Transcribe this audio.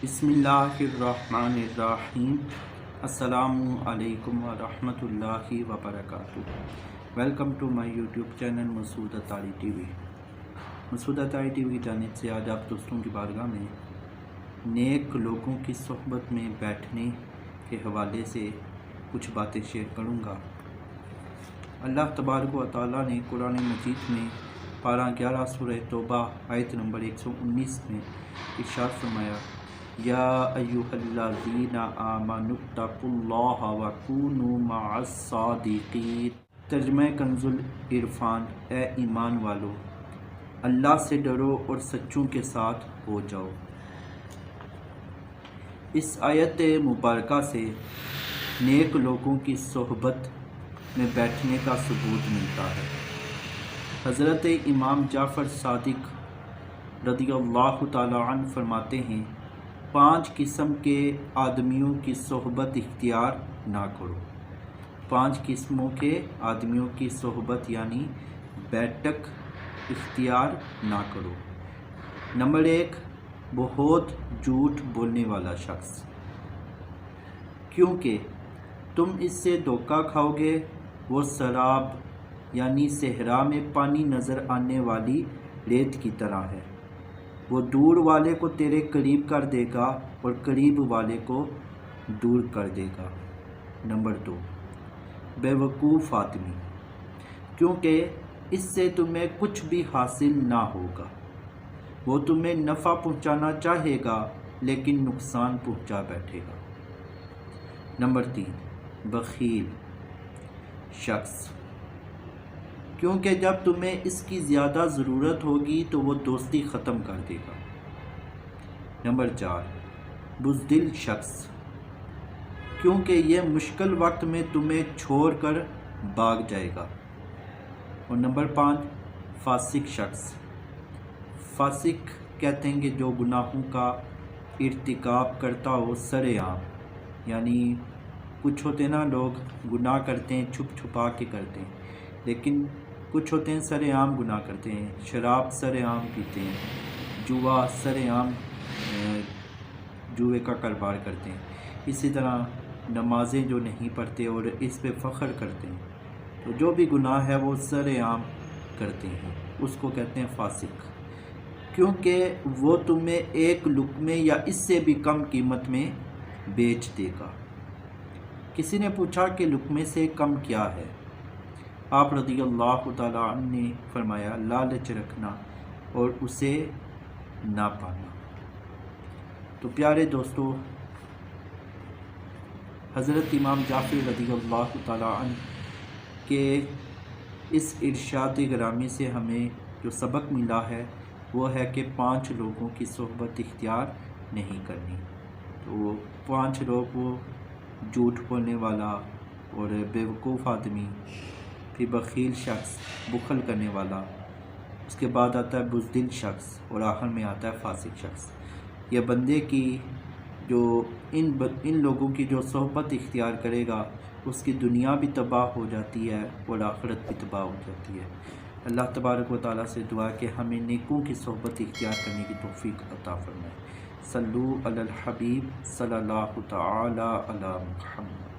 بسم اللہ الرحمن الرحیم۔ السلام علیکم ورحمۃ اللہ وبرکاتہ۔ Welcome to my YouTube channel Masood Attari TV. Masood Attari TV کی جانب سے آج آپ دوستوں کی بارگاہ میں نیک لوگوں کی صحبت میں بیٹھنے کے حوالے سے کچھ باتیں شیئر کروں گا۔ اللہ تبارک و تعالیٰ نے قرآن مجید میں پارہ 11 سورہ توبہ آیت نمبر 119 میں ارشاد فرمایا، یا ایھا الذین آمنوا اتقوا اللہ وکونوا مع الصادقین۔ ترجمہ کنز العرفان، اے ایمان والو، اللہ سے ڈرو اور سچوں کے ساتھ ہو جاؤ۔ اس آیت مبارکہ سے نیک لوگوں کی صحبت میں بیٹھنے کا ثبوت ملتا ہے۔ حضرت امام جعفر صادق رضی اللہ تعالی عنہ فرماتے ہیں، 5 قسم کے آدمیوں کی صحبت اختیار نہ کرو۔ 5 قسموں کے آدمیوں کی صحبت یعنی بیٹھک اختیار نہ کرو۔ نمبر 1، بہت جھوٹ بولنے والا شخص، کیونکہ تم اس سے دھوکہ کھاؤ گے۔ وہ سراب یعنی صحرا میں پانی نظر آنے والی ریت کی طرح ہے، وہ دور والے کو تیرے قریب کر دے گا اور قریب والے کو دور کر دے گا۔ نمبر 2، بے وقوف آدمی، کیونکہ اس سے تمہیں کچھ بھی حاصل نہ ہوگا۔ وہ تمہیں نفع پہنچانا چاہے گا لیکن نقصان پہنچا بیٹھے گا۔ نمبر 3، بخیل شخص، کیونکہ جب تمہیں اس کی زیادہ ضرورت ہوگی تو وہ دوستی ختم کر دے گا۔ نمبر 4، بزدل شخص، کیونکہ یہ مشکل وقت میں تمہیں چھوڑ کر بھاگ جائے گا۔ اور نمبر 5، فاسق شخص۔ فاسق کہتے ہیں کہ جو گناہوں کا ارتکاب کرتا ہو سر عام، یعنی کچھ ہوتے ہیں نا لوگ گناہ کرتے ہیں چھپ چھپا کے کرتے ہیں، لیکن کچھ ہوتے ہیں سر عام گناہ کرتے ہیں، شراب سر عام پیتے ہیں، جوا سر عام جوئے کا کاروبار کرتے ہیں، اسی طرح نمازیں جو نہیں پڑھتے اور اس پہ فخر کرتے ہیں، تو جو بھی گناہ ہے وہ سر عام کرتے ہیں، اس کو کہتے ہیں فاسق، کیونکہ وہ تمہیں ایک لقمے یا اس سے بھی کم قیمت میں بیچ دے گا۔ کسی نے پوچھا کہ لقمے سے کم کیا ہے؟ آپ رضی اللہ تعالی عنہ نے فرمایا، لالچ رکھنا اور اسے نہ پانا۔ تو پیارے دوستو، حضرت امام جعفر رضی اللہ تعالی عنہ کے اس ارشاد گرامی سے ہمیں جو سبق ملا ہے وہ ہے کہ 5 لوگوں کی صحبت اختیار نہیں کرنی۔ تو 5 لوگ، وہ جھوٹ بولنے والا اور بے وقوف آدمی، پھر بخیل شخص، بخل کرنے والا، اس کے بعد آتا ہے بزدل شخص اور آخر میں آتا ہے فاسق شخص۔ یہ بندے کی جو ان لوگوں کی جو صحبت اختیار کرے گا اس کی دنیا بھی تباہ ہو جاتی ہے اور آخرت بھی تباہ ہو جاتی ہے۔ اللہ تبارک و تعالیٰ سے دعا کہ ہمیں نیکوں کی صحبت اختیار کرنے کی توفیق عطا فرمائے۔ صلو علی الحبیب صلی اللہ تعالی علی محمد۔